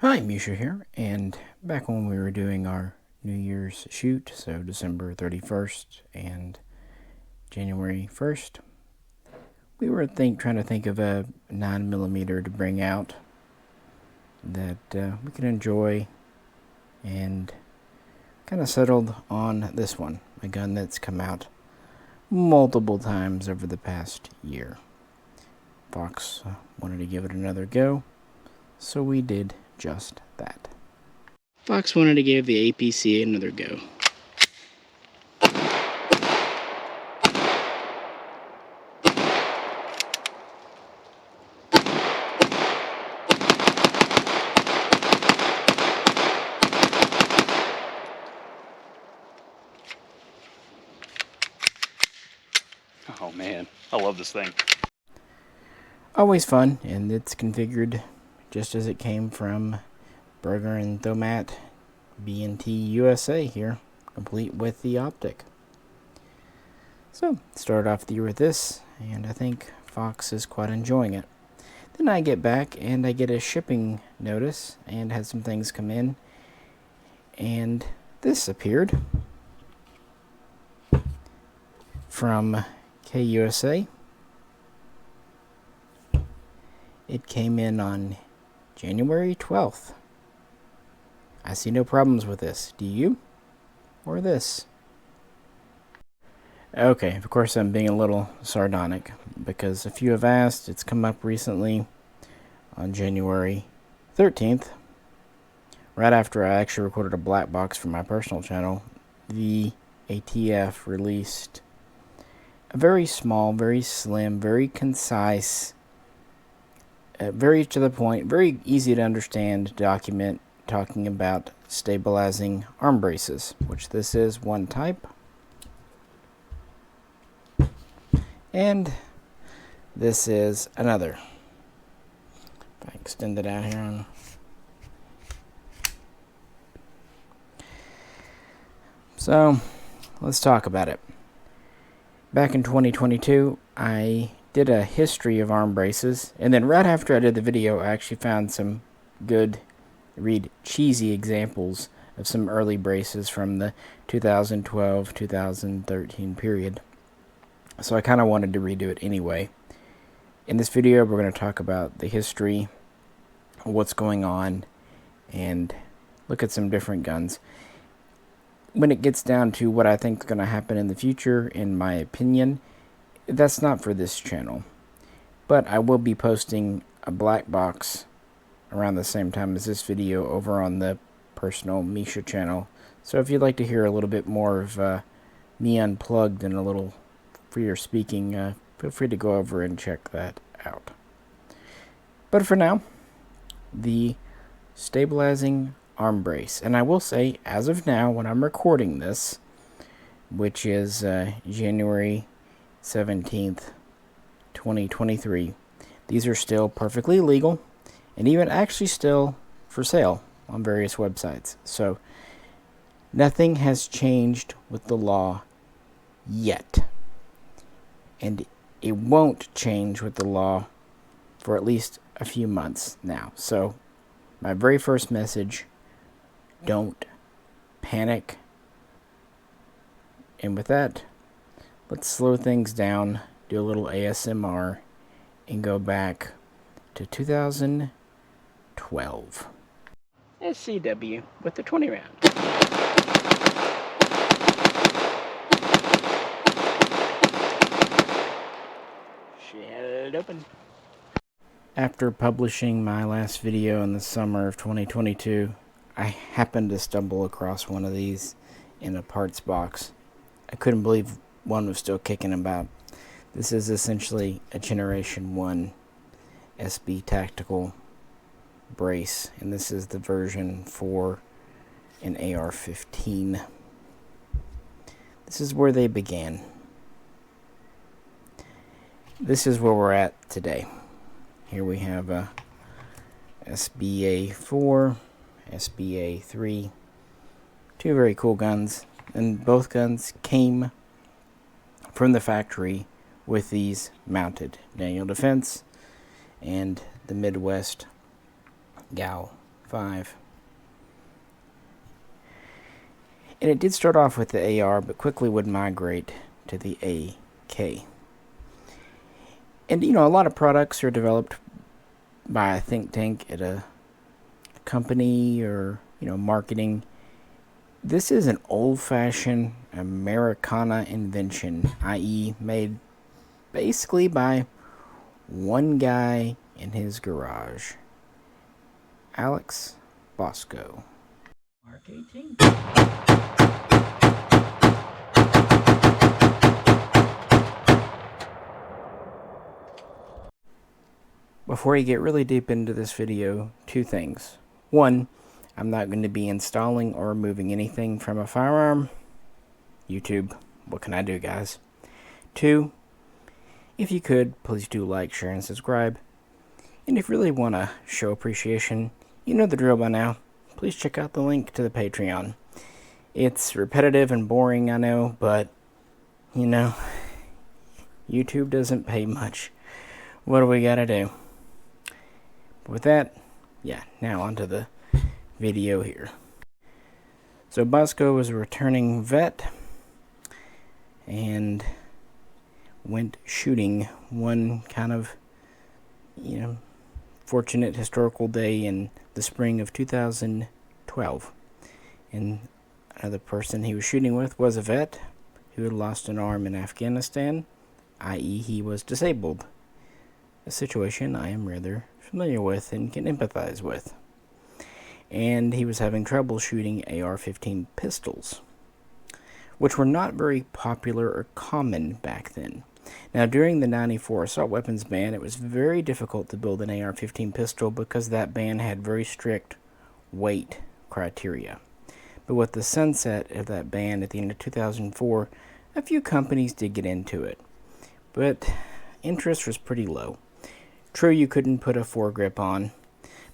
Hi, Misha here, and back when we were doing our New Year's shoot, so December 31st and January 1st, we were trying to think of a 9mm to bring out that we could enjoy, and kind of settled on this one, a gun that's come out multiple times over the past year. Fox wanted to give it another go, so we did just that. Fox wanted to give the APC another go. Oh man, I love this thing. Always fun, and it's configured just as it came from Berger and Thomat B+T USA here, complete with the optic. So, started off the year with this, and I think Fox is quite enjoying it. Then I get back and I get a shipping notice and had some things come in, and this appeared from KUSA. It came in on January 12th. I see no problems with this. Do you? Or this? Okay, of course I'm being a little sardonic, because if you have asked, it's come up recently on January 13th, right after I actually recorded a black box for my personal channel. The ATF released a very small, very slim, very concise, very to the point, very easy to understand document talking about stabilizing arm braces, which this is one type, and this is another. If I extend it out here so let's talk about it. Back in 2022, I did a history of arm braces, and then right after I did the video, I actually found some good, cheesy examples of some early braces from the 2012-2013 period. So I kind of wanted to redo it anyway. In this video, we're going to talk about the history, what's going on, and look at some different guns. When it gets down to what I think is going to happen in the future, in my opinion, that's not for this channel. But I will be posting a black box around the same time as this video over on the personal Misha channel. So if you'd like to hear a little bit more of me unplugged and a little freer speaking, feel free to go over and check that out. But for now, the stabilizing arm brace. And I will say, as of now, when I'm recording this, which is January 17th, 2023, these are still perfectly legal, and even actually still for sale on various websites. So nothing has changed with the law yet, and it won't change with the law for at least a few months now. So my very first message: don't panic. And with that, let's slow things down, do a little ASMR, and go back to 2012. SCW with the 20 round. She had it open. After publishing my last video in the summer of 2022, I happened to stumble across one of these in a parts box. I couldn't believe one was still kicking about. This is essentially a Generation 1 SB Tactical brace, and this is the version for an AR-15. This is where they began. This is where we're at today. Here we have a SBA-4, SBA-3, two very cool guns, and both guns came from the factory with these mounted. Daniel Defense and the Midwest Gal 5. And it did start off with the AR, but quickly would migrate to the AK. And, a lot of products are developed by a think tank at a company or, marketing. This is an old-fashioned Americana invention, i.e. made basically by one guy in his garage. Alex Bosco. Mark 18. Before you get really deep into this video, two things. One, I'm not going to be installing or removing anything from a firearm. YouTube, what can I do, guys? Two, if you could, please do like, share, and subscribe. And if you really want to show appreciation, you know the drill by now. Please check out the link to the Patreon. It's repetitive and boring, I know, but, YouTube doesn't pay much. What do we gotta do? With that, now onto the video here. So Bosco was a returning vet and went shooting one kind of, fortunate historical day in the spring of 2012. And another person he was shooting with was a vet who had lost an arm in Afghanistan, i.e. he was disabled. A situation I am rather familiar with and can empathize with. And he was having trouble shooting AR-15 pistols, which were not very popular or common back then. Now, during the '94 assault weapons ban, it was very difficult to build an AR-15 pistol because that ban had very strict weight criteria. But with the sunset of that ban at the end of 2004, a few companies did get into it, but interest was pretty low. True, you couldn't put a foregrip on,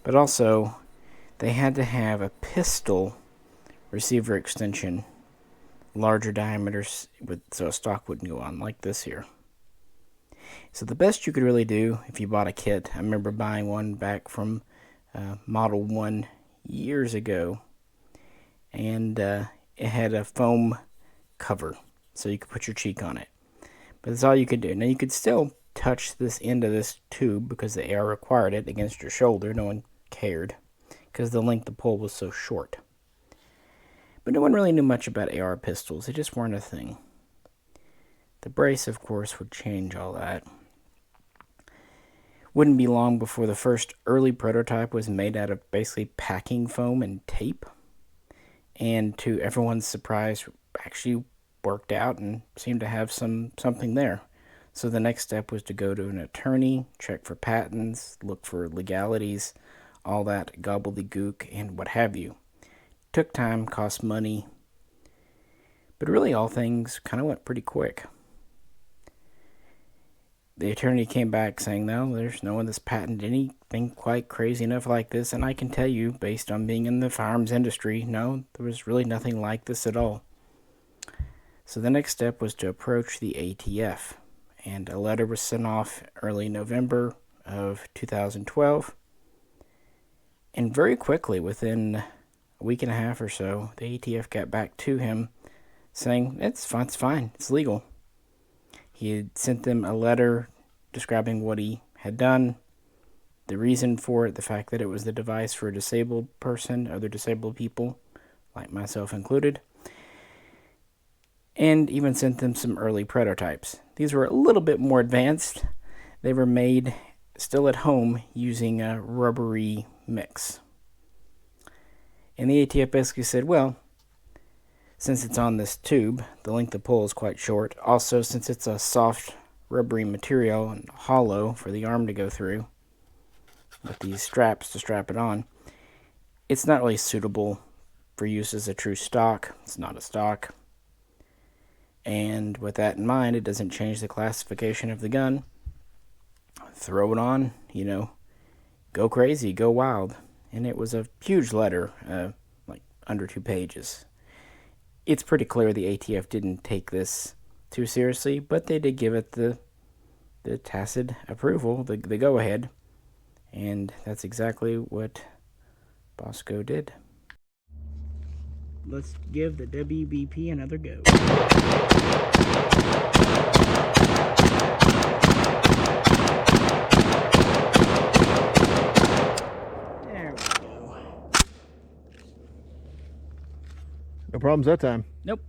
but also they had to have a pistol receiver extension, larger diameters, so a stock wouldn't go on like this here. So the best you could really do if you bought a kit, I remember buying one back from Model 1 years ago, and it had a foam cover so you could put your cheek on it. But that's all you could do. Now you could still touch this end of this tube because the AR required it against your shoulder. No one cared because the length of pull was so short. But no one really knew much about AR pistols. They just weren't a thing. The brace, of course, would change all that. Wouldn't be long before the first early prototype was made out of basically packing foam and tape. And to everyone's surprise, actually worked out and seemed to have something there. So the next step was to go to an attorney, check for patents, look for legalities, all that gobbledygook and what have you. Took time, cost money, but really all things kind of went pretty quick. The attorney came back saying, no, there's no one that's patented anything quite crazy enough like this, and I can tell you, based on being in the firearms industry, no, there was really nothing like this at all. So the next step was to approach the ATF, and a letter was sent off early November of 2012, and very quickly, within a week and a half or so, the ATF got back to him saying, it's fine, it's legal. He had sent them a letter describing what he had done, the reason for it, the fact that it was the device for a disabled person, other disabled people, like myself included, and even sent them some early prototypes. These were a little bit more advanced. They were made still at home using a rubbery mix. And the ATF basically said, well, since it's on this tube, the length of pull is quite short. Also, since it's a soft, rubbery material and hollow for the arm to go through, with these straps to strap it on, it's not really suitable for use as a true stock. It's not a stock. And with that in mind, it doesn't change the classification of the gun. Throw it on, go crazy, go wild. And it was a huge letter, like under 2 pages. It's pretty clear the ATF didn't take this too seriously, but they did give it the tacit approval, the go-ahead, and that's exactly what Bosco did. Let's give the WBP another go. There we go. No problems that time. Nope.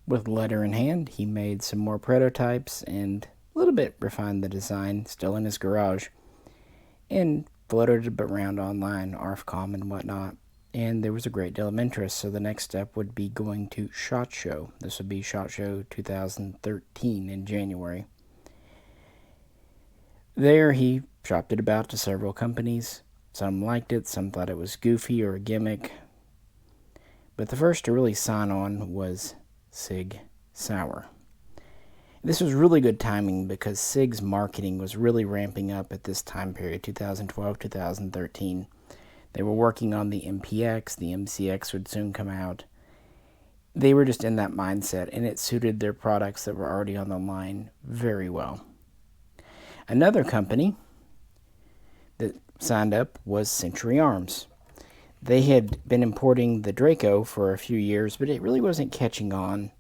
With letter in hand, he made some more prototypes and a little bit refined the design, still in his garage, and floated it around online, ARFCOM and whatnot. And there was a great deal of interest, so the next step would be going to SHOT Show. This would be SHOT Show 2013 in January. There he shopped it about to several companies. Some liked it, some thought it was goofy or a gimmick. But the first to really sign on was SIG-Sauer. This was really good timing because SIG's marketing was really ramping up at this time period, 2012-2013. They were working on the MPX, the MCX would soon come out. They were just in that mindset, and it suited their products that were already on the line very well. Another company that signed up was Century Arms. They had been importing the Draco for a few years, but it really wasn't catching on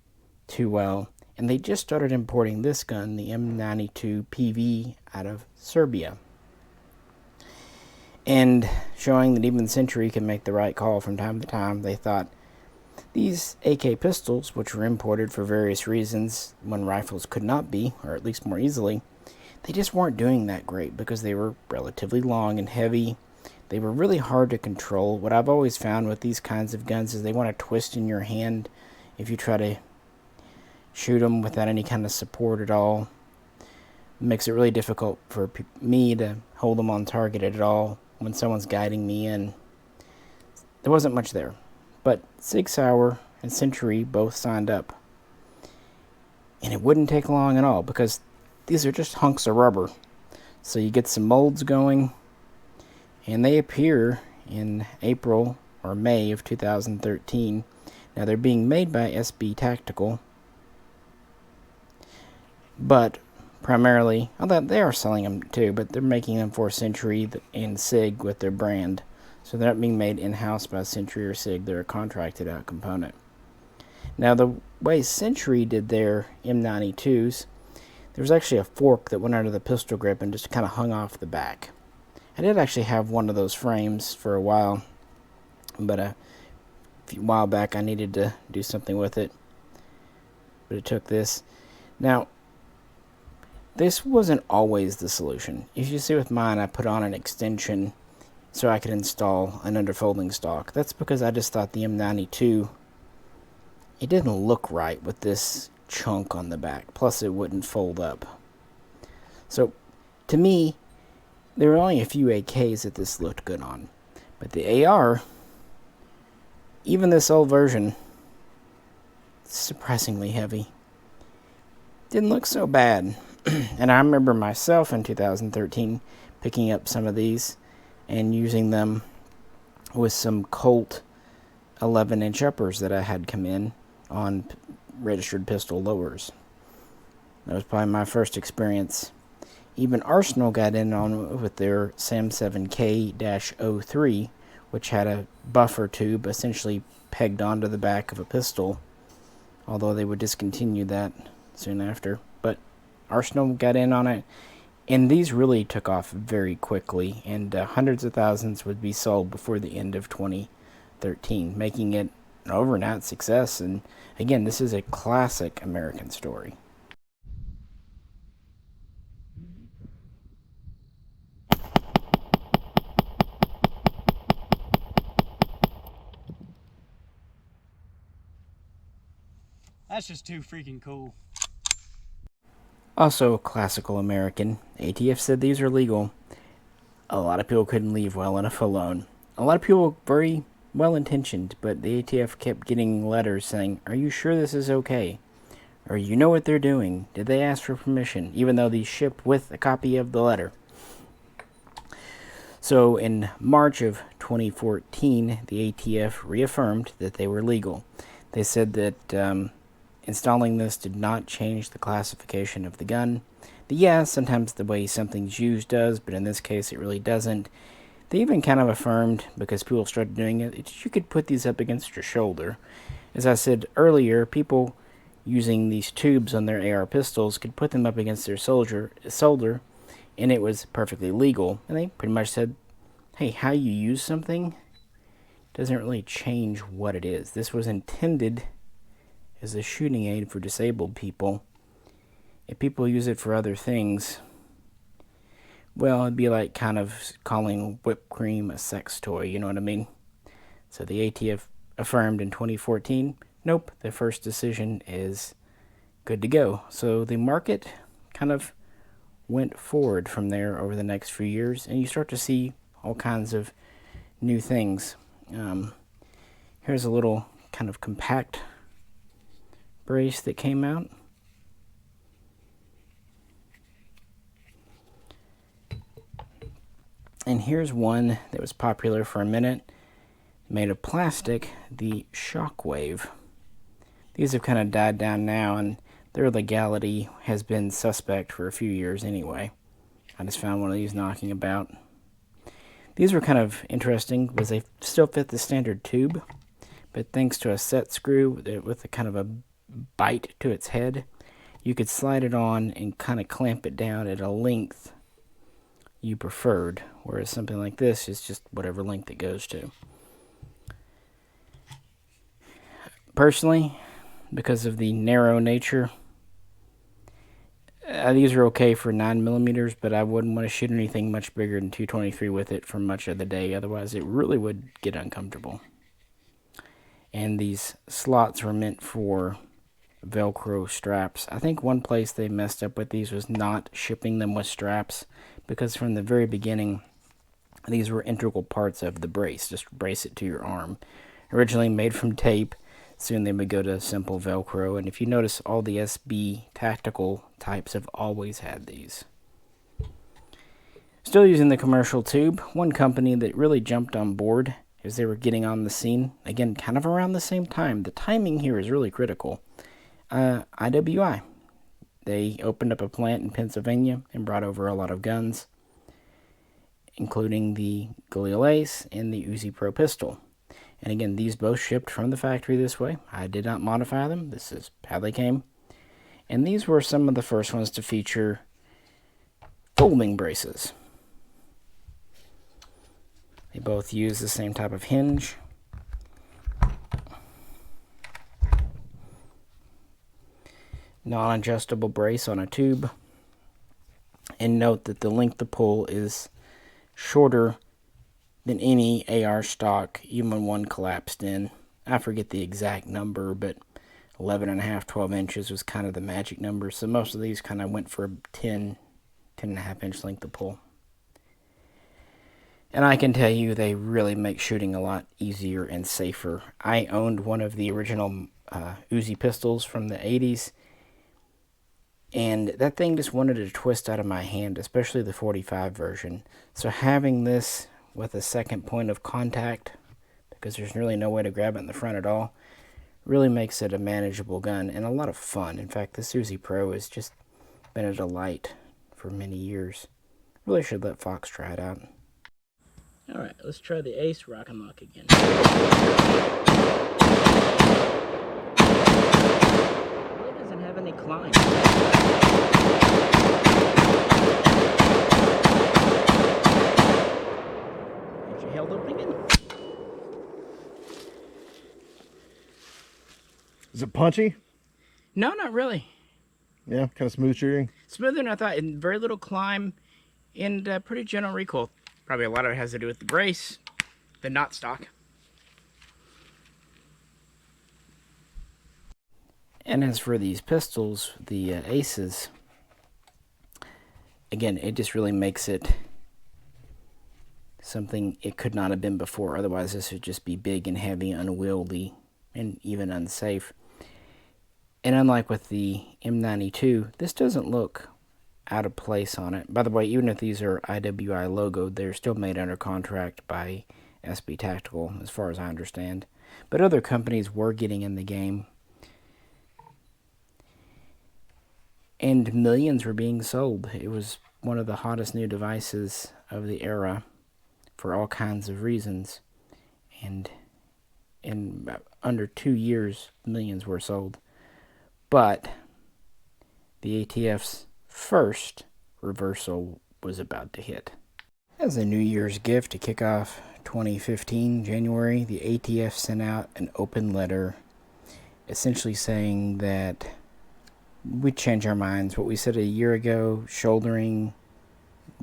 too well. And they just started importing this gun, the M92 PV, out of Serbia. And showing that even Century can make the right call from time to time, they thought these AK pistols, which were imported for various reasons when rifles could not be, or at least more easily, they just weren't doing that great because they were relatively long and heavy. They were really hard to control. What I've always found with these kinds of guns is they want to twist in your hand if you try to shoot them without any kind of support at all. It makes it really difficult for me to hold them on target at all when someone's guiding me in. There wasn't much there. But SIG-Sauer and Century both signed up. And it wouldn't take long at all because these are just hunks of rubber. So you get some molds going, and they appear in April or May of 2013. Now they're being made by SB Tactical, but primarily, although they are selling them too, but they're making them for Century and SIG with their brand. So they're not being made in-house by Century or SIG. They're a contracted out component. Now the way Century did their M92s, there was actually a fork that went under the pistol grip and just kind of hung off the back. I did actually have one of those frames for a while, but a while back I needed to do something with it. But it took this. Now, this wasn't always the solution. If you see with mine, I put on an extension so I could install an underfolding stock. That's because I just thought the M92, it didn't look right with this chunk on the back. Plus, it wouldn't fold up. So, to me, there were only a few AKs that this looked good on. But the AR, even this old version, surprisingly heavy. Didn't look so bad. And I remember myself in 2013 picking up some of these and using them with some Colt 11-inch uppers that I had come in on registered pistol lowers. That was probably my first experience. Even Arsenal got in on with their SAM7K-03, which had a buffer tube essentially pegged onto the back of a pistol, although they would discontinue that soon after. But Arsenal got in on it, and these really took off very quickly, and hundreds of thousands would be sold before the end of 2013, making it an overnight success. And again, this is a classic American story. That's just too freaking cool. Also classical American. ATF said these are legal. A lot of people couldn't leave well enough alone. A lot of people very well intentioned, but the ATF kept getting letters saying, "Are you sure this is okay? Or you know what they're doing? Did they ask for permission?" Even though these shipped with a copy of the letter. So in March of 2014, the ATF reaffirmed that they were legal. They said that installing this did not change the classification of the gun. Yeah, sometimes the way something's used does, but in this case it really doesn't. They even kind of affirmed, because people started doing it, you could put these up against your shoulder. As I said earlier, people using these tubes on their AR pistols could put them up against their shoulder, and it was perfectly legal. And they pretty much said, hey, how you use something doesn't really change what it is. This was intended as a shooting aid for disabled people. If people use it for other things, well, it'd be like kind of calling whipped cream a sex toy, you know what I mean? So the ATF affirmed in 2014, nope, the first decision is good to go. So the market kind of went forward from there over the next few years, and you start to see all kinds of new things. Here's a little kind of compact brace that came out. And here's one that was popular for a minute, made of plastic, the Shockwave. These have kind of died down now, and their legality has been suspect for a few years anyway. I just found one of these knocking about. These were kind of interesting because they still fit the standard tube, but thanks to a set screw with a kind of a bite to its head, you could slide it on and kind of clamp it down at a length you preferred, whereas something like this is just whatever length it goes to. Personally, because of the narrow nature, these are okay for 9mm, but I wouldn't want to shoot anything much bigger than 223 with it for much of the day, otherwise it really would get uncomfortable. And these slots were meant for Velcro straps. I think one place they messed up with these was not shipping them with straps, because from the very beginning these were integral parts of the brace. Just brace it to your arm. Originally made from tape, soon they would go to simple Velcro, and if you notice, all the SB tactical types have always had these. Still using the commercial tube. One company that really jumped on board as they were getting on the scene, again kind of around the same time. The timing here is really critical. IWI. They opened up a plant in Pennsylvania and brought over a lot of guns, including the Galil Ace and the Uzi Pro pistol. And again, these both shipped from the factory this way. I did not modify them. This is how they came. And these were some of the first ones to feature folding braces. They both use the same type of hinge. Non-adjustable brace on a tube. And note that the length of pull is shorter than any AR stock, even one collapsed in. I forget the exact number, but 11.5, 12 inches was kind of the magic number. So most of these kind of went for 10.5 inch length of pull. And I can tell you, they really make shooting a lot easier and safer. I owned one of the original Uzi pistols from the 80s. And that thing just wanted to twist out of my hand, especially the 45 version. So having this with a second point of contact, because there's really no way to grab it in the front at all, really makes it a manageable gun and a lot of fun. In fact, this Uzi Pro has just been a delight for many years. Really should let Fox try it out. Alright, let's try the Ace Rock and Lock again. It doesn't have any climb. Get your held open again. Is it punchy? No, not really. Yeah, kind of smooth shooting. Smoother than I thought, and very little climb, and pretty gentle recoil. Probably a lot of it has to do with the brace, the not stock. And as for these pistols, the Aces, again, it just really makes it something it could not have been before. Otherwise, this would just be big and heavy, unwieldy, and even unsafe. And unlike with the M92, this doesn't look out of place on it. By the way, even if these are IWI logoed, they're still made under contract by SB Tactical, as far as I understand. But other companies were getting in the game, and millions were being sold. It was one of the hottest new devices of the era for all kinds of reasons. And in under 2 years, millions were sold. But the ATF's first reversal was about to hit. As a New Year's gift to kick off 2015, January, the ATF sent out an open letter essentially saying that we change our minds. What we said a year ago, shouldering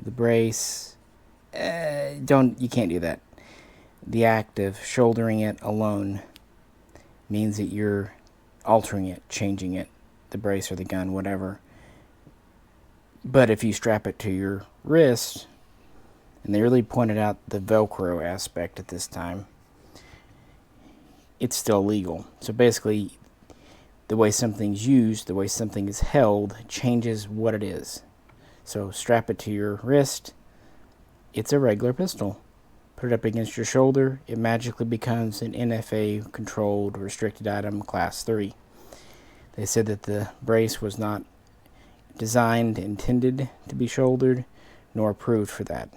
the brace, you can't do that. The act of shouldering it alone means that you're altering it, changing it, the brace or the gun, whatever. But if you strap it to your wrist, and they really pointed out the Velcro aspect at this time, it's still legal. So basically, the way something's used, the way something is held, changes what it is. So strap it to your wrist, it's a regular pistol. Put it up against your shoulder, it magically becomes an NFA-controlled restricted item Class 3. They said that the brace was not designed, intended to be shouldered, nor approved for that.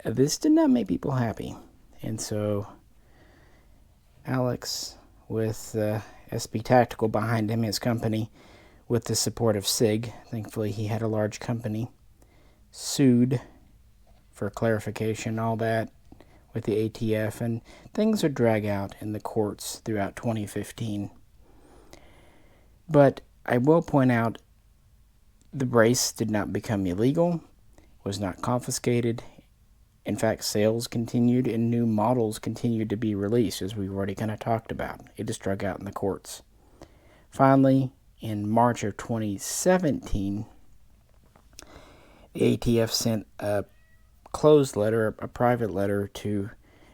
This did not make people happy. And so Alex, with SB Tactical behind him, his company, with the support of SIG, thankfully he had a large company, sued for clarification, all that, with the ATF, and things would drag out in the courts throughout 2015. But I will point out, the brace did not become illegal, was not confiscated. In fact, sales continued and new models continued to be released, as we've already kind of talked about. It just drug out in the courts. Finally, in March of 2017, the ATF sent a closed letter, a private letter to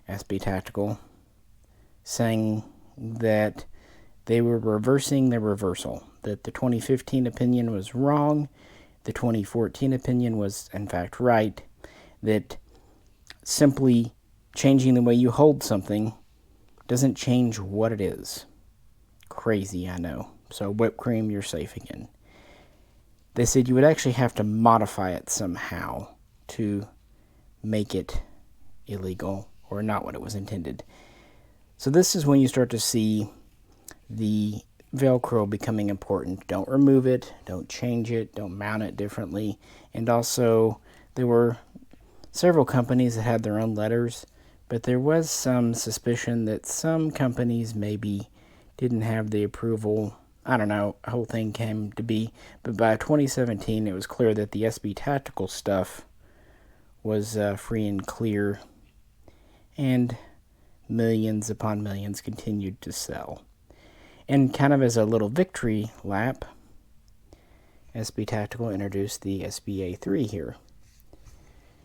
SB Tactical, saying that they were reversing their reversal, that the 2015 opinion was wrong, the 2014 opinion was in fact right, that simply changing the way you hold something doesn't change what it is. Crazy, I know. So whipped cream, you're safe again. They said you would actually have to modify it somehow to make it illegal or not what it was intended. So this is when you start to see the Velcro becoming important. Don't remove it, don't change it, don't mount it differently. And also, there were several companies that had their own letters, but there was some suspicion that some companies maybe didn't have the approval. I don't know, the whole thing came to be. But by 2017, it was clear that the SB Tactical stuff was free and clear, and millions upon millions continued to sell. And kind of as a little victory lap, SB Tactical introduced the SBA3 here.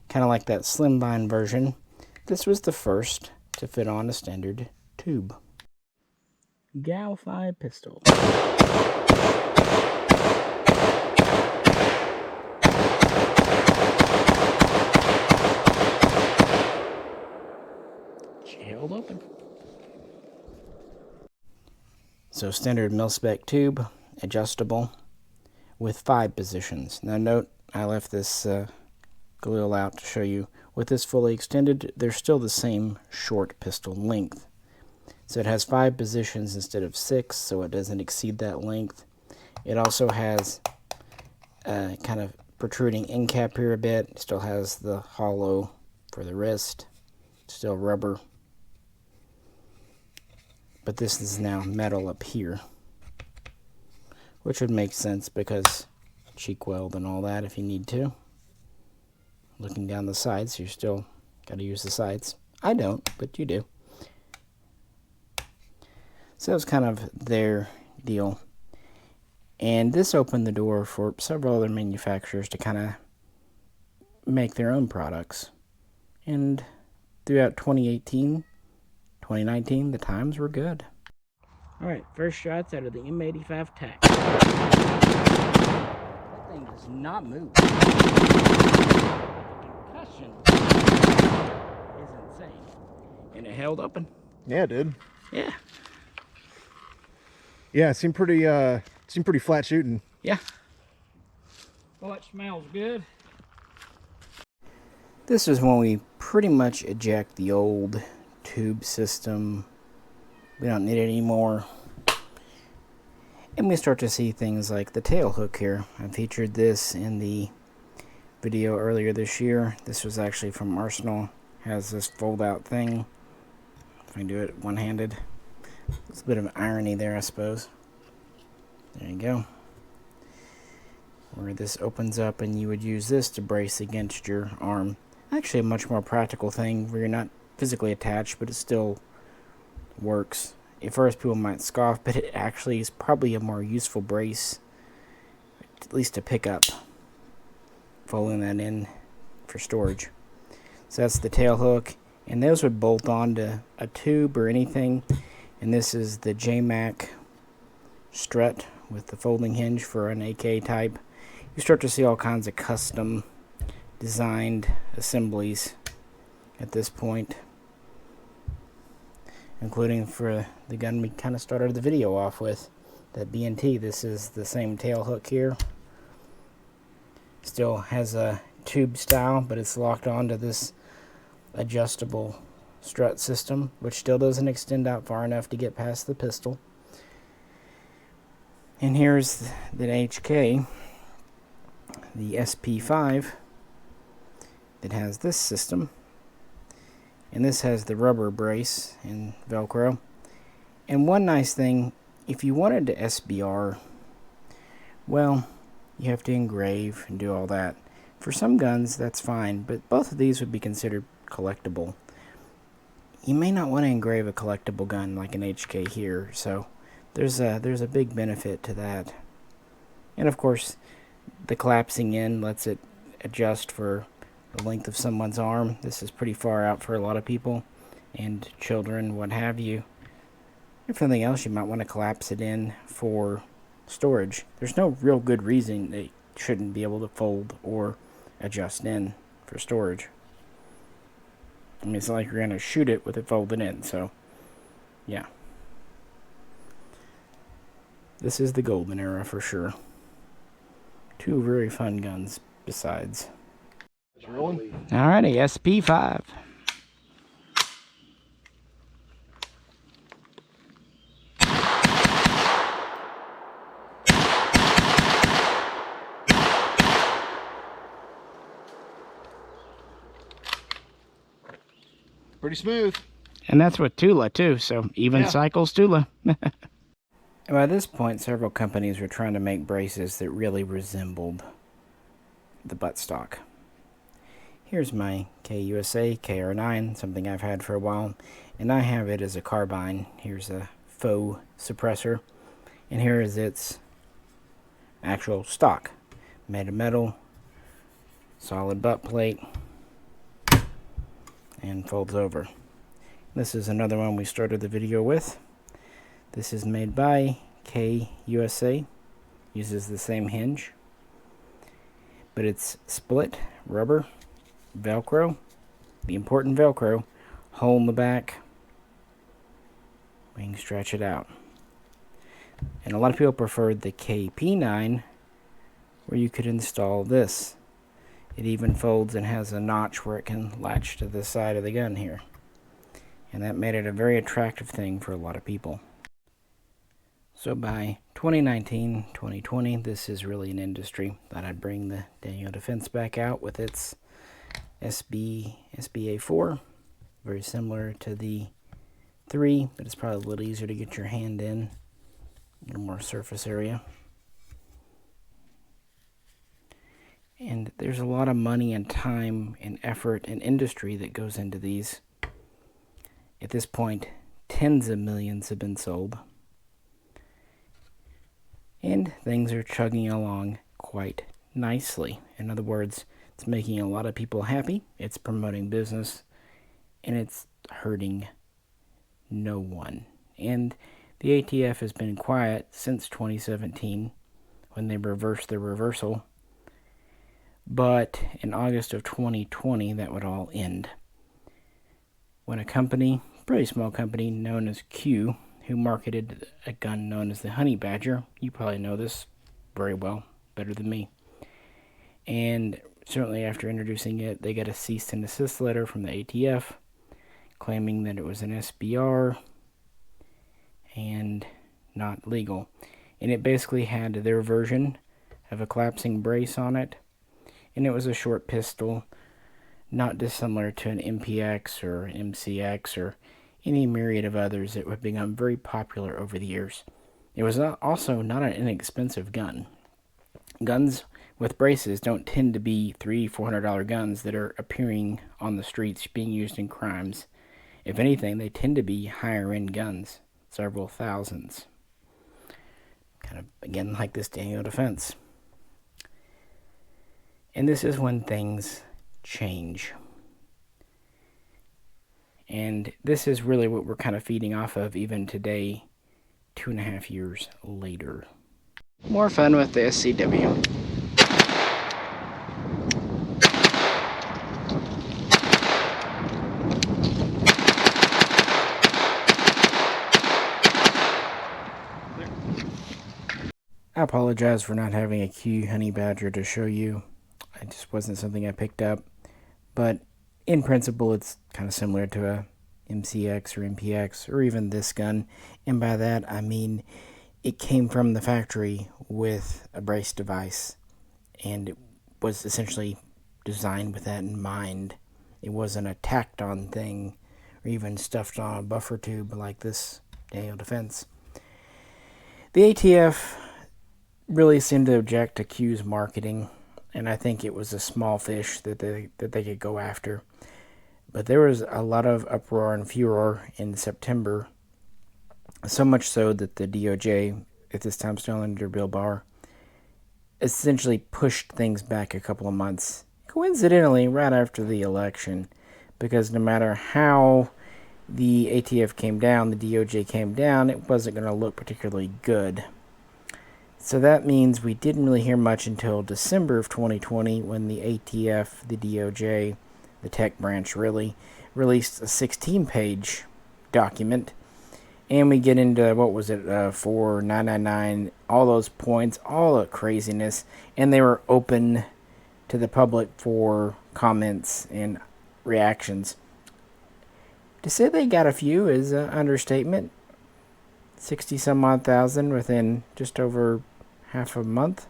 Kind of like that slimline version, this was the first to fit on a standard tube. Gal 5 pistol. She held open. So standard mil-spec tube, adjustable, with 5 positions. Now note, I left this Galil out to show you. With this fully extended, they're still the same short pistol length. So it has 5 positions instead of 6, so it doesn't exceed that length. It also has kind of protruding end cap here a bit. It still has the hollow for the wrist, still rubber. But this is now metal up here, which would make sense because cheek weld and all that if you need to. Looking down the sides, you still got to use the sides. I don't, but you do. So that was kind of their deal. And this opened the door for several other manufacturers to kind of make their own products. And throughout 2018, 2019, the times were good. Alright, first shots out of the M85 TAC. That thing does not move. Concussion is insane. And it held open. Yeah, it did. Yeah. Yeah, it seemed pretty flat shooting. Yeah. Oh, it smells good. This is when we pretty much eject the old tube system. We don't need it anymore. And we start to see things like the tail hook here. I featured this in the video earlier this year. This was actually from Arsenal. Has this fold out thing. If I can do it one-handed. It's a bit of irony there, I suppose. There you go. Where this opens up and you would use this to brace against your arm. Actually a much more practical thing where you're not physically attached, but it still works. At first people might scoff, but it actually is probably a more useful brace, at least to pick up. Folding that in for storage. So that's the tail hook, and those would bolt onto a tube or anything. And this is the JMac strut with the folding hinge for an AK type. You start to see all kinds of custom designed assemblies at this point, including for the gun we kind of started the video off with, that B+T. This is the same tail hook here. Still has a tube style, but it's locked onto this adjustable strut system, which still doesn't extend out far enough to get past the pistol. And here's the HK, the SP5, that has this system. And this has the rubber brace and Velcro. And one nice thing, if you wanted to SBR, well, you have to engrave and do all that. For some guns, that's fine, but both of these would be considered collectible. You may not want to engrave a collectible gun like an HK here, so there's a big benefit to that. And of course, the collapsing in lets it adjust for the length of someone's arm. This is pretty far out for a lot of people, and children, what have you. If nothing else, you might want to collapse it in for storage. There's no real good reason they shouldn't be able to fold or adjust in for storage. I mean, it's not like you're going to shoot it with it folded in, so yeah. This is the golden era for sure. Two very fun guns besides. Alrighty, SP5. Pretty smooth. And that's with Tula too, so even cycles Tula. And by this point, several companies were trying to make braces that really resembled the buttstock. Here's my KUSA KR9, something I've had for a while, and I have it as a carbine. Here's a faux suppressor, and here is its actual stock, made of metal, solid butt plate, and folds over. This is another one we started the video with. This is made by KUSA, uses the same hinge, but it's split rubber, Velcro, the important Velcro, hole in the back. We can stretch it out. And a lot of people preferred the KP9, where you could install this. It even folds and has a notch where it can latch to the side of the gun here. And that made it a very attractive thing for a lot of people. So by 2019, 2020, this is really an industry. Thought I'd bring the Daniel Defense back out with its SBA4. Very similar to the 3, but it's probably a little easier to get your hand in. A little more surface area. And there's a lot of money and time and effort and industry that goes into these. At this point, tens of millions have been sold. And things are chugging along quite nicely. In other words, it's making a lot of people happy, it's promoting business, and it's hurting no one. And the ATF has been quiet since 2017 when they reversed the reversal. But in August of 2020, that would all end. When a company, pretty small company known as Q, who marketed a gun known as the Honey Badger, you probably know this very well, better than me, and Certainly after introducing it, they got a cease and desist letter from the ATF claiming that it was an SBR and not legal. And it basically had their version of a collapsing brace on it, and it was a short pistol, not dissimilar to an MPX or MCX or any myriad of others that have become very popular over the years. It was also not an inexpensive gun. Guns with braces don't tend to be $300-400 guns that are appearing on the streets being used in crimes. If anything, they tend to be higher end guns, several thousands. Kind of, again, like this Daniel defense. And this is when things change. And this is really what we're kind of feeding off of even today, 2.5 years later. More fun with the SCW. I apologize for not having a Q honey badger to show you. It just wasn't something I picked up. But in principle, it's kind of similar to a MCX or MPX or even this gun. And by that, I mean it came from the factory with a brace device. And it was essentially designed with that in mind. It wasn't a tacked on thing or even stuffed on a buffer tube like this Daniel defense. The ATF really seemed to object to Q's marketing, and I think it was a small fish that they could go after. But there was a lot of uproar and furor in September, so much so that the DOJ, at this time still under Bill Barr, essentially pushed things back a couple of months, coincidentally right after the election, because no matter how the ATF came down, the DOJ came down, it wasn't going to look particularly good. So that means we didn't really hear much until December of 2020 when the ATF, the DOJ, the tech branch really, released a 16-page document. And we get into, what was it, 4999, all those points, all the craziness. And they were open to the public for comments and reactions. To say they got a few is an understatement. 60-some-odd thousand within just over half a month.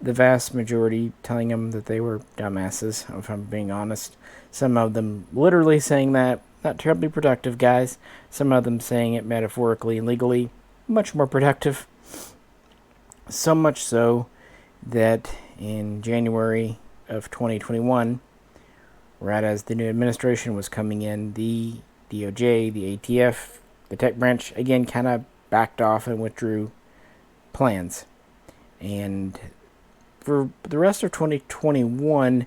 The vast majority telling them that they were dumbasses, if I'm being honest. Some of them literally saying that. Not terribly productive, guys. Some of them saying it metaphorically and legally. Much more productive. So much so that in January of 2021, right as the new administration was coming in, the DOJ, the ATF, the tech branch, again, kind of backed off and withdrew plans. And for the rest of 2021,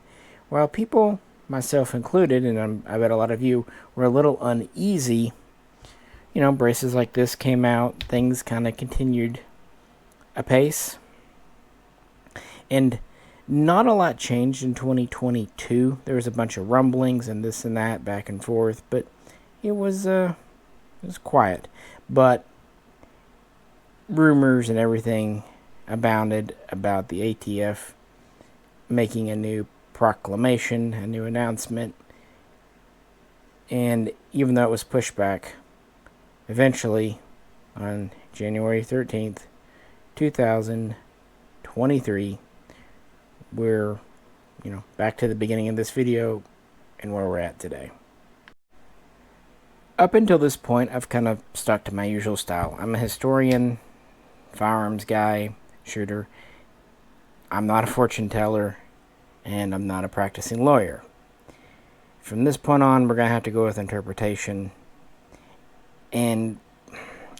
while people, myself included, and I bet a lot of you, were a little uneasy, you know, braces like this came out, things kind of continued apace. And not a lot changed in 2022. There was a bunch of rumblings and this and that, back and forth, but it was quiet. But rumors and everything abounded about the ATF making a new proclamation, a new announcement. And even though it was pushed back, eventually on January 13th, 2023, we're, back to the beginning of this video and where we're at today. Up until this point, I've kind of stuck to my usual style. I'm a historian, firearms guy, shooter. I'm not a fortune teller, and I'm not a practicing lawyer. From this point on, we're going to have to go with interpretation. And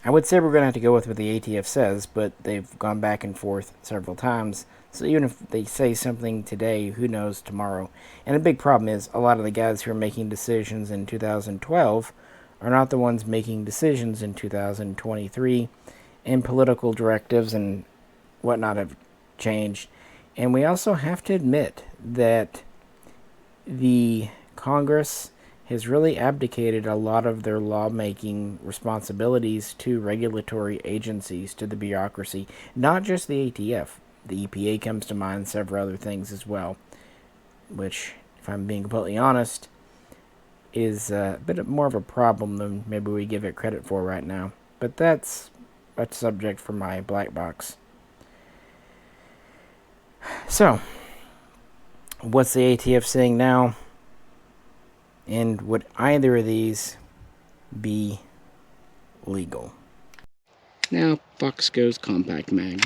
I would say we're going to have to go with what the ATF says, but they've gone back and forth several times. So even if they say something today, who knows tomorrow. And the big problem is a lot of the guys who are making decisions in 2012 are not the ones making decisions in 2023. And political directives and whatnot have changed. And we also have to admit that the Congress has really abdicated a lot of their lawmaking responsibilities to regulatory agencies, to the bureaucracy. Not just the ATF. The EPA comes to mind, several other things as well. which, if I'm being completely honest, is a bit more of a problem than maybe we give it credit for right now. But that's a subject for my black box. So, what's the ATF saying now? And would either of these be legal? Now, Bosco's compact mag.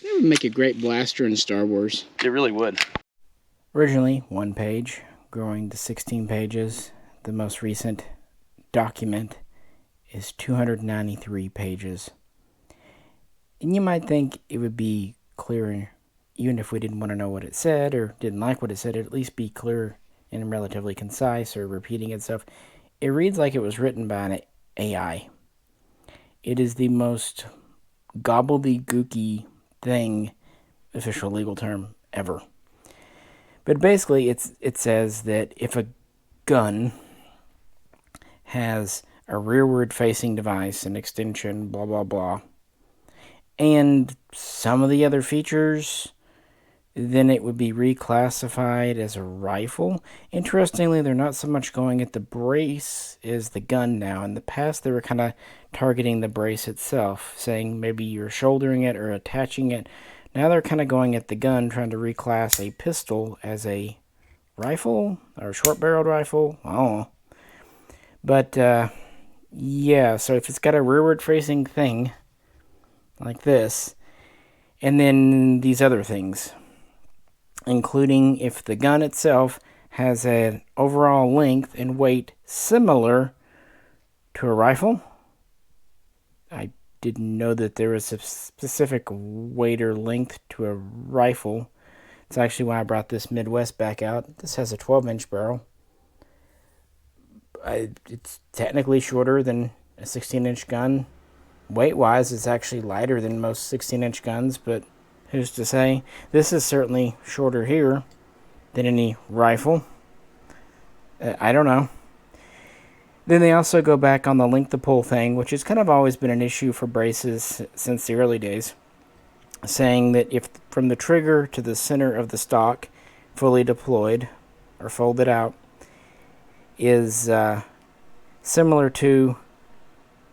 That would make a great blaster in Star Wars. It really would. Originally 1 page, growing to 16 pages. The most recent document is 293 pages. And you might think it would be clearer, even if we didn't want to know what it said or didn't like what it said, it'd at least be clear and relatively concise or repeating itself. It reads like it was written by an AI. It is the most gobbledygooky thing, official legal term, ever. But basically, it says that if a gun has a rearward-facing device, an extension, blah, blah, blah, and some of the other features, then it would be reclassified as a rifle. Interestingly, they're not so much going at the brace as the gun now. In the past, they were kind of targeting the brace itself, saying maybe you're shouldering it or attaching it. Now they're kind of going at the gun, trying to reclass a pistol as a rifle or short-barreled rifle. I don't know. But, yeah, so if it's got a rearward-facing thing like this, and then these other things, including if the gun itself has an overall length and weight similar to a rifle. I didn't know that there was a specific weight or length to a rifle. It's actually why I brought this Midwest back out. This has a 12-inch barrel. It's technically shorter than a 16-inch gun. Weight-wise, it's actually lighter than most 16-inch guns, but who's to say? This is certainly shorter here than any rifle. I don't know. Then they also go back on the length of pull thing, which has kind of always been an issue for braces since the early days, saying that if from the trigger to the center of the stock, fully deployed or folded out, is similar to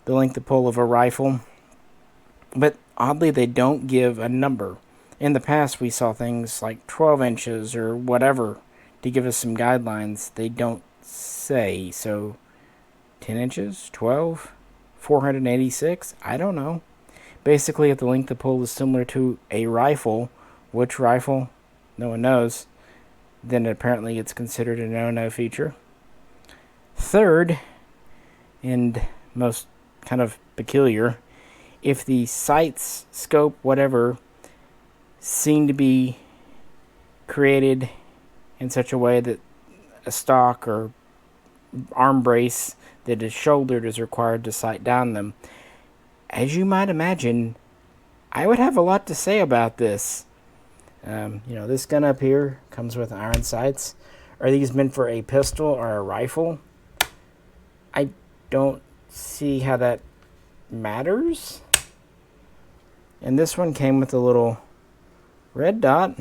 the length of pull of a rifle. But oddly, they don't give a number. In the past, we saw things like 12 inches or whatever to give us some guidelines. They don't say. So 10 inches, 12, 486, I don't know. Basically, if the length of pull is similar to a rifle, which rifle, no one knows, then apparently it's considered a no-no feature. Third, and most kind of peculiar, if the sights, scope, whatever, seem to be created in such a way that a stock or arm brace that is shouldered is required to sight down them. As you might imagine, I would have a lot to say about this. This gun up here comes with iron sights. Are these meant for a pistol or a rifle? I don't see how that matters. And this one came with a little red dot.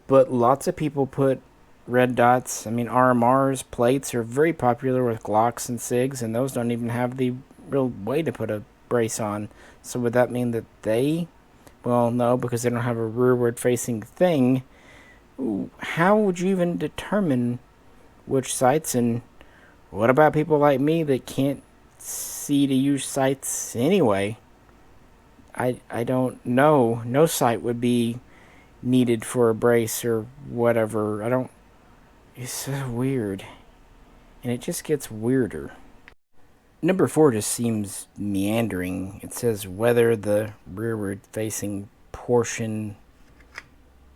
But lots of people put red dots. I mean, RMRs, plates are very popular with Glocks and SIGs, and those don't even have the real way to put a brace on. So would that mean that they... Well, no, because they don't have a rearward-facing thing. Ooh, how would you even determine which sights? And what about people like me that can't see to use sights anyway? I don't know. No sight would be needed for a brace or whatever. It's so weird. And it just gets weirder. Number 4 just seems meandering. It says whether the rearward-facing portion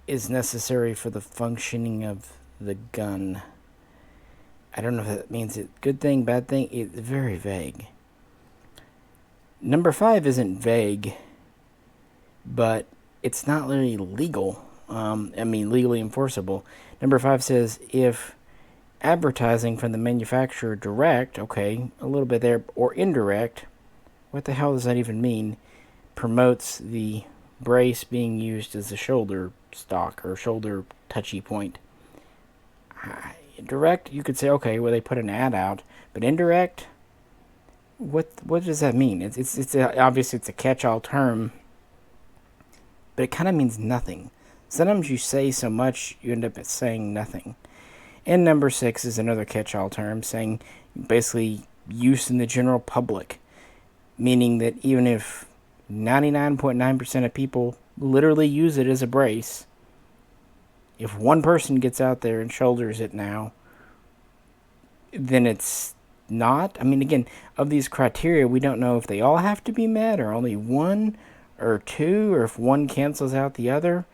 is necessary for the functioning of the gun. I don't know if that means it good thing, bad thing. It's very vague. Number 5 isn't vague, but it's not really legal. legally enforceable. Number 5 says if advertising from the manufacturer direct, okay, a little bit there, or indirect, what the hell does that even mean, promotes the brace being used as a shoulder stock or shoulder touchy point. Direct, you could say, okay, well, they put an ad out, but indirect, what does that mean? Obviously it's a catch-all term, but it kind of means nothing. Sometimes you say so much, you end up saying nothing. And number 6 is another catch-all term, saying basically use in the general public, meaning that even if 99.9% of people literally use it as a brace, if one person gets out there and shoulders it now, then it's not. I mean, again, of these criteria, we don't know if they all have to be met or only one or two, or if one cancels out the other.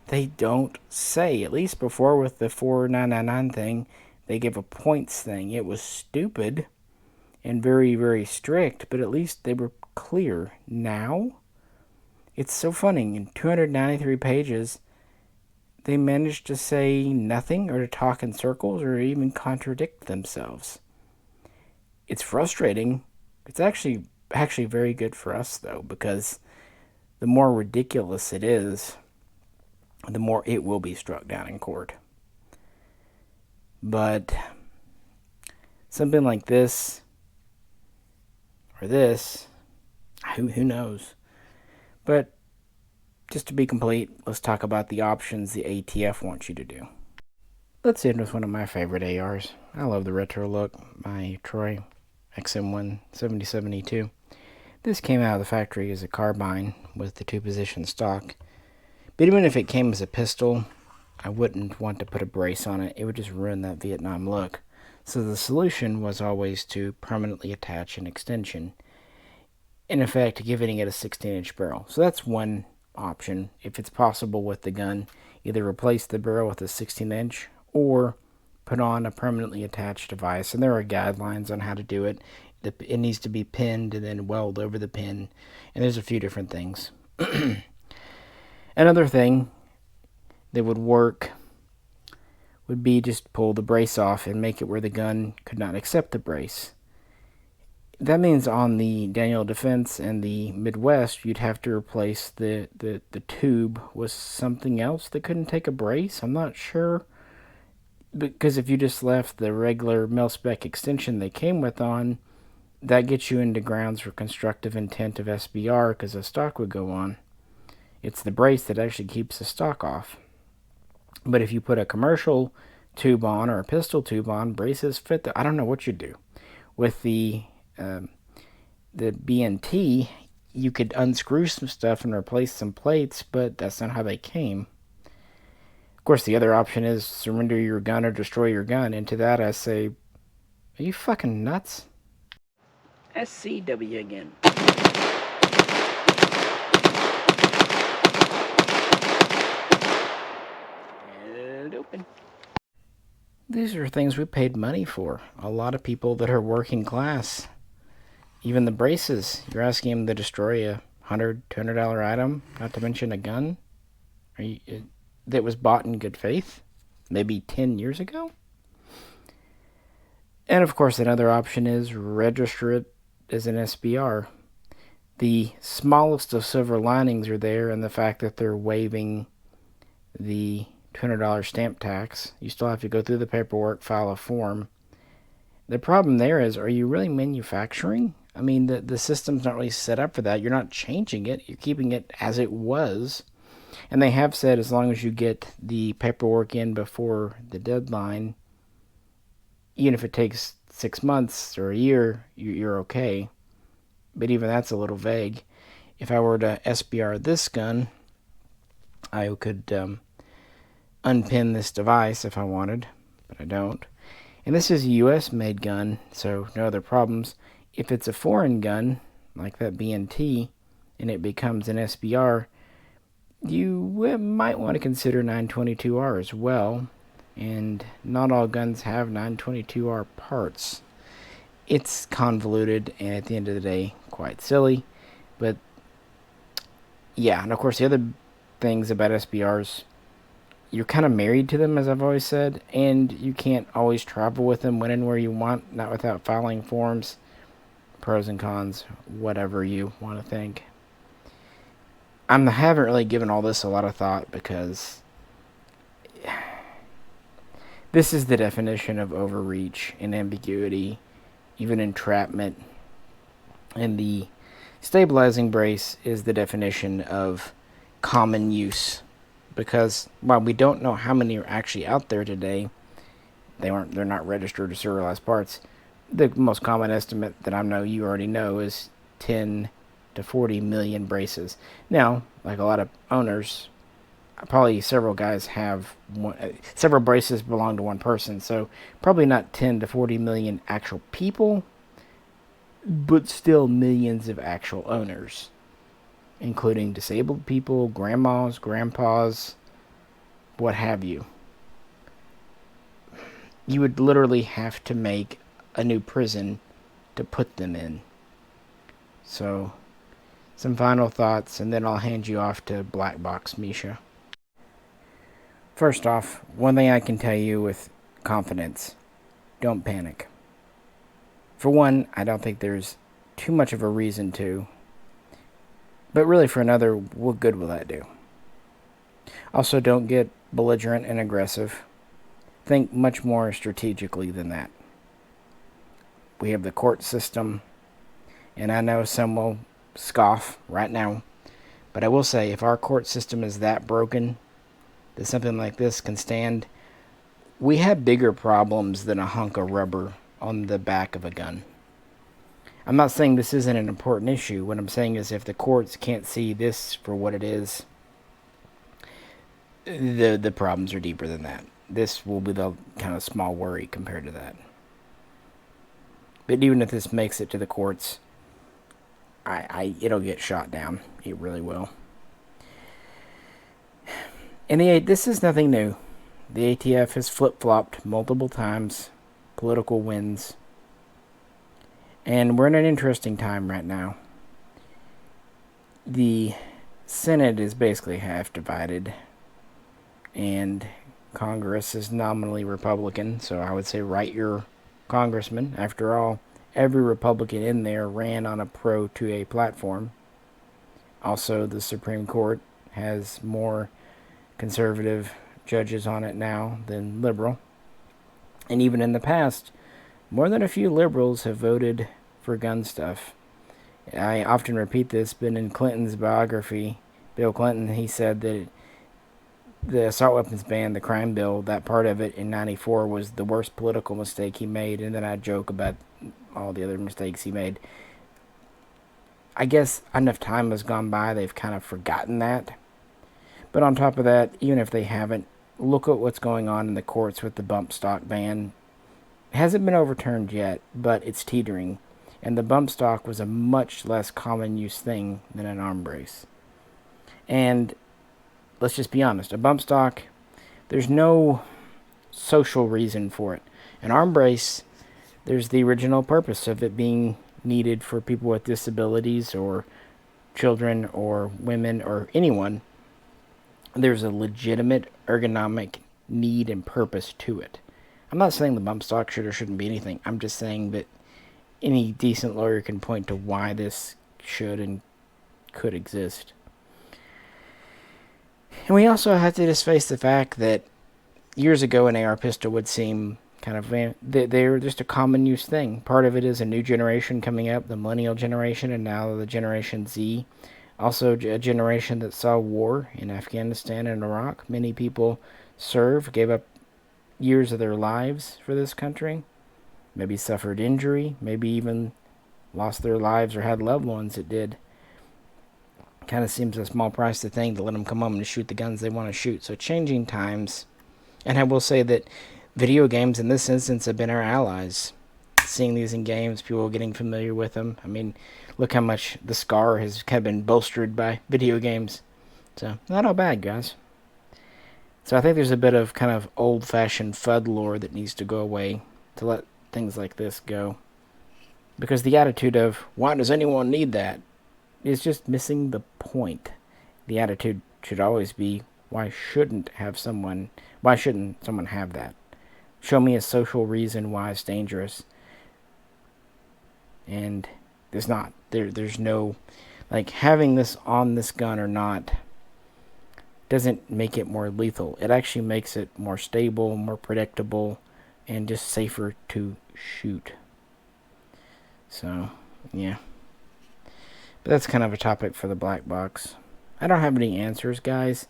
They don't say. At least before with the 4999 thing, they give a points thing. It was stupid and very, very strict, but at least they were clear. Now, it's so funny. In 293 pages, they managed to say nothing or to talk in circles or even contradict themselves. It's frustrating. It's actually very good for us, though, because the more ridiculous it is, the more it will be struck down in court. But something like this or this, who knows? But just to be complete, let's talk about the options the ATF wants you to do. Let's end with one of my favorite ARs. I love the retro look, my Troy XM1 7072. This came out of the factory as a carbine with the 2-position stock. But even if it came as a pistol, I wouldn't want to put a brace on it. It would just ruin that Vietnam look. So the solution was always to permanently attach an extension. In effect, giving it a 16-inch barrel. So that's one option. If it's possible with the gun, either replace the barrel with a 16-inch or put on a permanently attached device. And there are guidelines on how to do it. It needs to be pinned and then weld over the pin. And there's a few different things. Another thing that would work would be just pull the brace off and make it where the gun could not accept the brace. That means on the Daniel Defense and the Midwest, you'd have to replace the tube with something else that couldn't take a brace. I'm not sure. Because if you just left the regular mil-spec extension they came with on, that gets you into grounds for constructive intent of SBR because the stock would go on. It's the brace that actually keeps the stock off. But if you put a commercial tube on or a pistol tube on, braces fit I don't know what you'd do. With the B+T, you could unscrew some stuff and replace some plates, but that's not how they came. Of course, the other option is surrender your gun or destroy your gun. And to that I say, are you fucking nuts? SCW again. And open. These are things we paid money for. A lot of people that are working class, even the braces, you're asking them to destroy a $100, $200 item, not to mention a gun that was bought in good faith, maybe 10 years ago. And of course, another option is register it as an SBR. The smallest of silver linings are there in the fact that they're waiving the $200 stamp tax. You still have to go through the paperwork, file a form. The problem there is, are you really manufacturing? I mean, the system's not really set up for that. You're not changing it. You're keeping it as it was. And they have said as long as you get the paperwork in before the deadline, even if it takes 6 months or a year, you're okay. But even that's a little vague. If I were to SBR this gun, I could unpin this device if I wanted, but I don't. And this is a US-made gun, so no other problems. If it's a foreign gun, like that B+T, and it becomes an SBR, you might want to consider 922R as well. And not all guns have 922R parts. It's convoluted and at the end of the day quite silly. But yeah, and of course the other things about SBRs, you're kind of married to them, as I've always said, and you can't always travel with them when and where you want, not without filing forms, pros and cons, whatever you want to think. I haven't really given all this a lot of thought because this is the definition of overreach and ambiguity, even entrapment. And the stabilizing brace is the definition of common use. Because while we don't know how many are actually out there today, they're not registered or serialized parts. The most common estimate that I know you already know is 10 to 40 million braces. Now, like a lot of owners, probably several guys have several braces belong to one person, so probably not 10 to 40 million actual people, but still millions of actual owners, including disabled people, grandmas, grandpas, what have you. You would literally have to make a new prison to put them in. So, some final thoughts, and then I'll hand you off to Black Box Misha. First off, one thing I can tell you with confidence, don't panic. For one, I don't think there's too much of a reason to. But really, for another, what good will that do? Also, don't get belligerent and aggressive. Think much more strategically than that. We have the court system, and I know some will scoff right now, but I will say, if our court system is that broken that something like this can stand, we have bigger problems than a hunk of rubber on the back of a gun. I'm not saying this isn't an important issue. What I'm saying is, if the courts can't see this for what it is, the problems are deeper than that. This will be the kind of small worry compared to that. But even if this makes it to the courts, it'll get shot down. It really will. And this is nothing new. The ATF has flip-flopped multiple times. Political wins. And we're in an interesting time right now. The Senate is basically half divided. And Congress is nominally Republican. So I would say write your congressman. After all, every Republican in there ran on a pro-2A platform. Also, the Supreme Court has more conservative judges on it now than liberal. And even in the past, more than a few liberals have voted for gun stuff. I often repeat this, but in Clinton's biography, Bill Clinton, he said that the assault weapons ban, the crime bill, that part of it in '94 was the worst political mistake he made, and then I joke about all the other mistakes he made. I guess enough time has gone by, they've kind of forgotten that. But on top of that, even if they haven't, look at what's going on in the courts with the bump stock ban. It hasn't been overturned yet, but it's teetering. And the bump stock was a much less common use thing than an arm brace. And let's just be honest, a bump stock, there's no social reason for it. An arm brace, there's the original purpose of it being needed for people with disabilities or children or women or anyone. There's a legitimate ergonomic need and purpose to it. I'm not saying the bump stock should or shouldn't be anything. I'm just saying that any decent lawyer can point to why this should and could exist. And we also have to just face the fact that years ago an AR pistol would seem kind of, they're just a common use thing. Part of it is a new generation coming up, the millennial generation, and now the Generation Z. Also a generation that saw war in Afghanistan and Iraq. Many people served, gave up years of their lives for this country. Maybe suffered injury, maybe even lost their lives or had loved ones that did. Kind of seems a small price to think to let them come home and shoot the guns they want to shoot. So changing times. And I will say that video games in this instance have been our allies. Seeing these in games, people getting familiar with them. I mean, look how much the SCAR has kind of been bolstered by video games. So, not all bad, guys. So I think there's a bit of kind of old-fashioned FUD lore that needs to go away to let things like this go. Because the attitude of, why does anyone need that, is just missing the point. The attitude should always be, Why shouldn't someone have that? Show me a social reason why it's dangerous. And there's not. There's no, like, having this on this gun or not doesn't make it more lethal. It actually makes it more stable, more predictable, and just safer to shoot. So, yeah. But that's kind of a topic for the black box. I don't have any answers, guys,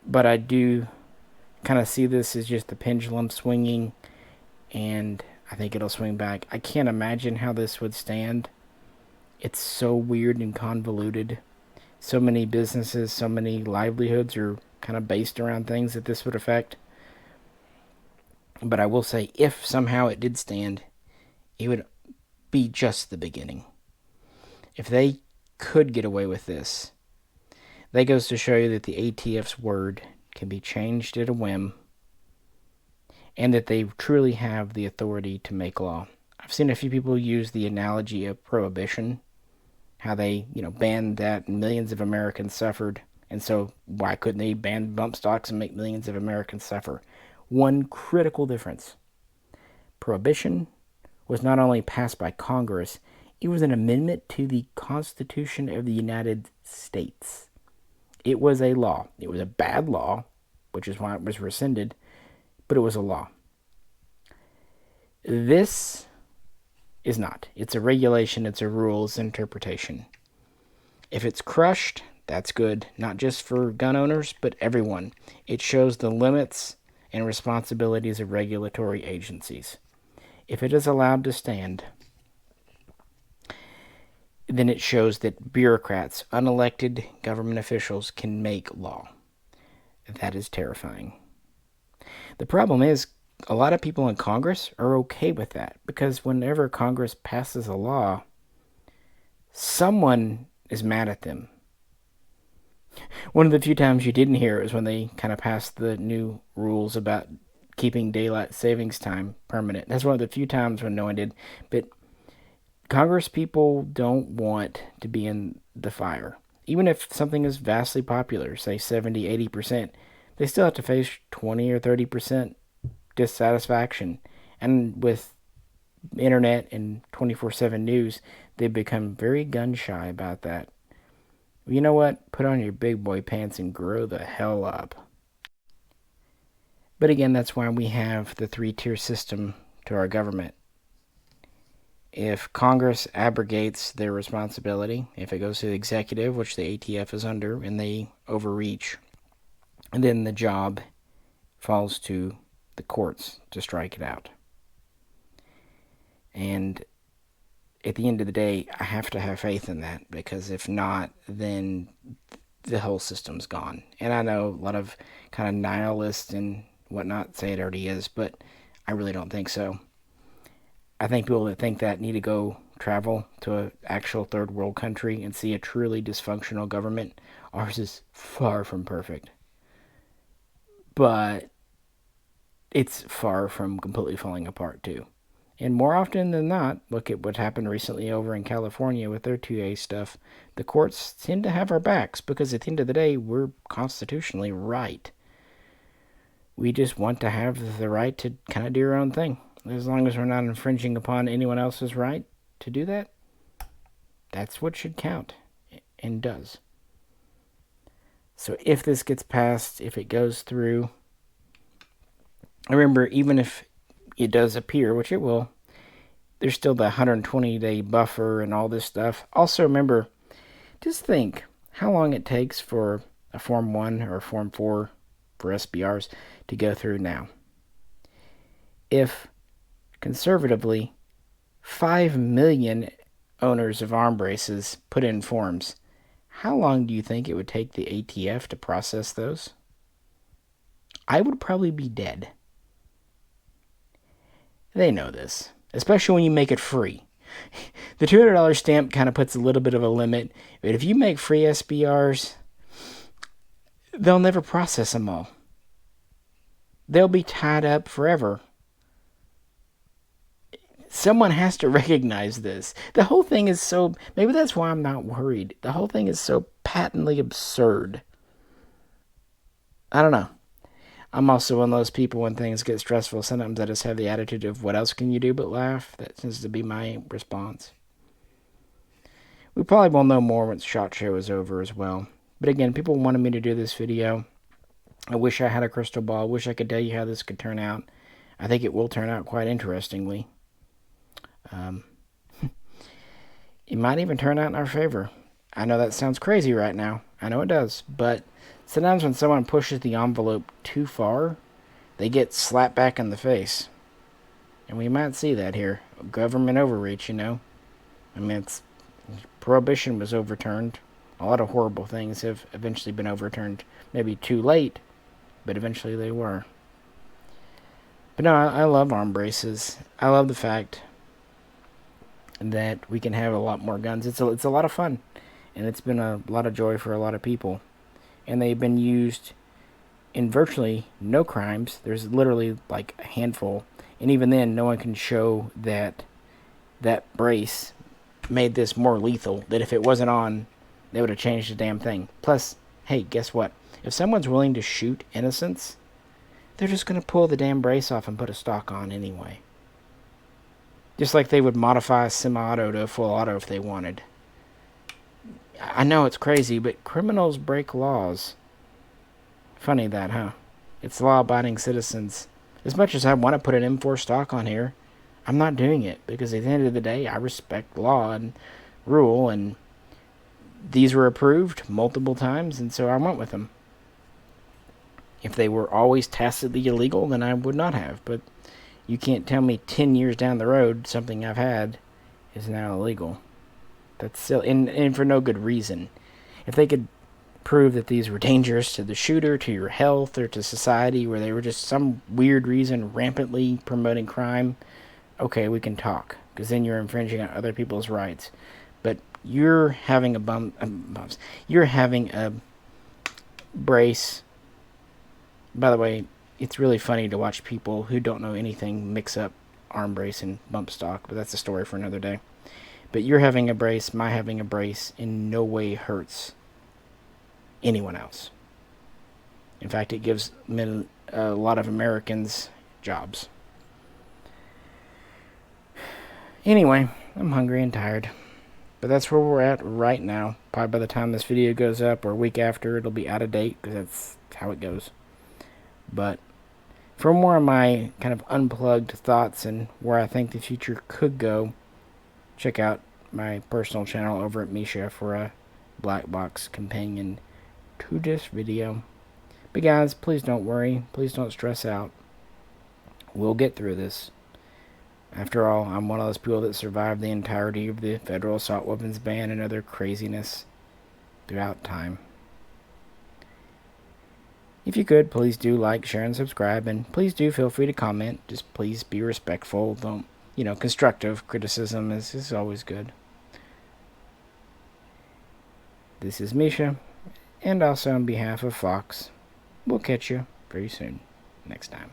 but I do kind of see this as just the pendulum swinging, and I think it'll swing back. I can't imagine how this would stand. It's so weird and convoluted. So many businesses, so many livelihoods are kind of based around things that this would affect. But I will say, if somehow it did stand, it would be just the beginning. If they could get away with this, that goes to show you that the ATF's word can be changed at a whim, and that they truly have the authority to make law. I've seen a few people use the analogy of prohibition, how they, banned that and millions of Americans suffered, and so why couldn't they ban bump stocks and make millions of Americans suffer? One critical difference. Prohibition was not only passed by Congress, it was an amendment to the Constitution of the United States. It was a law. It was a bad law, which is why it was rescinded, but it was a law. This is not. It's a regulation, it's a rule, it's an interpretation. If it's crushed, that's good, not just for gun owners, but everyone. It shows the limits and responsibilities of regulatory agencies. If it is allowed to stand, then it shows that bureaucrats, unelected government officials, can make law. That is terrifying. The problem is, a lot of people in Congress are okay with that, because whenever Congress passes a law, someone is mad at them. One of the few times you didn't hear it was when they kind of passed the new rules about keeping daylight savings time permanent. That's one of the few times when no one did. But Congress people don't want to be in the fire. Even if something is vastly popular, say 70, 80%, they still have to face 20 or 30% dissatisfaction. And with internet and 24/7 news, they've become very gun shy about that. You know what? Put on your big boy pants and grow the hell up. But again, that's why we have the 3-tier system to our government. If Congress abrogates their responsibility, if it goes to the executive, which the ATF is under, and they overreach, and then the job falls to the courts to strike it out. And at the end of the day, I have to have faith in that, because if not, then the whole system's gone. And I know a lot of kind of nihilists and whatnot say it already is, but I really don't think so. I think people that think that need to go travel to an actual third world country and see a truly dysfunctional government. Ours is far from perfect. But it's far from completely falling apart too. And more often than not, look at what happened recently over in California with their 2A stuff. The courts tend to have our backs, because at the end of the day, we're constitutionally right. We just want to have the right to kind of do our own thing. As long as we're not infringing upon anyone else's right to do that, that's what should count, and does. So if this gets passed, if it goes through, remember, even if it does appear, which it will, there's still the 120-day buffer and all this stuff. Also remember, just think how long it takes for a Form 1 or a Form 4 for SBRs to go through now. If, conservatively, 5 million owners of arm braces put in forms, how long do you think it would take the ATF to process those? I would probably be dead. They know this, especially when you make it free. The $200 stamp kind of puts a little bit of a limit, but if you make free SBRs, they'll never process them all. They'll be tied up forever. Someone has to recognize this. The whole thing is so, maybe that's why I'm not worried. The whole thing is so patently absurd. I don't know. I'm also one of those people when things get stressful, sometimes I just have the attitude of what else can you do but laugh? That tends to be my response. We probably will know more once SHOT Show is over as well. But again, people wanted me to do this video. I wish I had a crystal ball. I wish I could tell you how this could turn out. I think it will turn out quite interestingly. It might even turn out in our favor. I know that sounds crazy right now. I know it does. But sometimes when someone pushes the envelope too far, they get slapped back in the face. And we might see that here. Government overreach, you know. I mean, Prohibition was overturned. A lot of horrible things have eventually been overturned. Maybe too late, but eventually they were. But no, I love arm braces. I love the fact that we can have a lot more guns. It's a lot of fun, and it's been a lot of joy for a lot of people. And they've been used in virtually no crimes. There's literally like a handful, and even then, no one can show that that brace made this more lethal. That if it wasn't on, they would have changed the damn thing. Plus, hey, guess what? If someone's willing to shoot innocents, they're just going to pull the damn brace off and put a stock on anyway. Just like they would modify a semi-auto to a full auto if they wanted. I know it's crazy, but criminals break laws. Funny that, huh? It's law-abiding citizens. As much as I want to put an M4 stock on here, I'm not doing it because at the end of the day, I respect law and rule, and these were approved multiple times, and so I went with them. If they were always tacitly illegal, then I would not have, but you can't tell me 10 years down the road something I've had is now illegal. That's silly, and for no good reason. If they could prove that these were dangerous to the shooter, to your health, or to society, where they were just some weird reason rampantly promoting crime, okay, we can talk, because then you're infringing on other people's rights. But you're having you're having a brace. By the way, it's really funny to watch people who don't know anything mix up arm brace and bump stock, but that's a story for another day. But you're having a brace, my having a brace, in no way hurts anyone else. In fact, it gives a lot of Americans jobs. Anyway, I'm hungry and tired. But that's where we're at right now. Probably by the time this video goes up or a week after, it'll be out of date because that's how it goes. But for more of my kind of unplugged thoughts and where I think the future could go, check out my personal channel over at Misha for a black box companion to this video. But guys, please don't worry. Please don't stress out. We'll get through this. After all, I'm one of those people that survived the entirety of the federal assault weapons ban and other craziness throughout time. If you could, please do like, share, and subscribe, and please do feel free to comment. Just please be respectful. Don't, constructive criticism is always good. This is Misha, and also on behalf of Fox, we'll catch you very soon next time.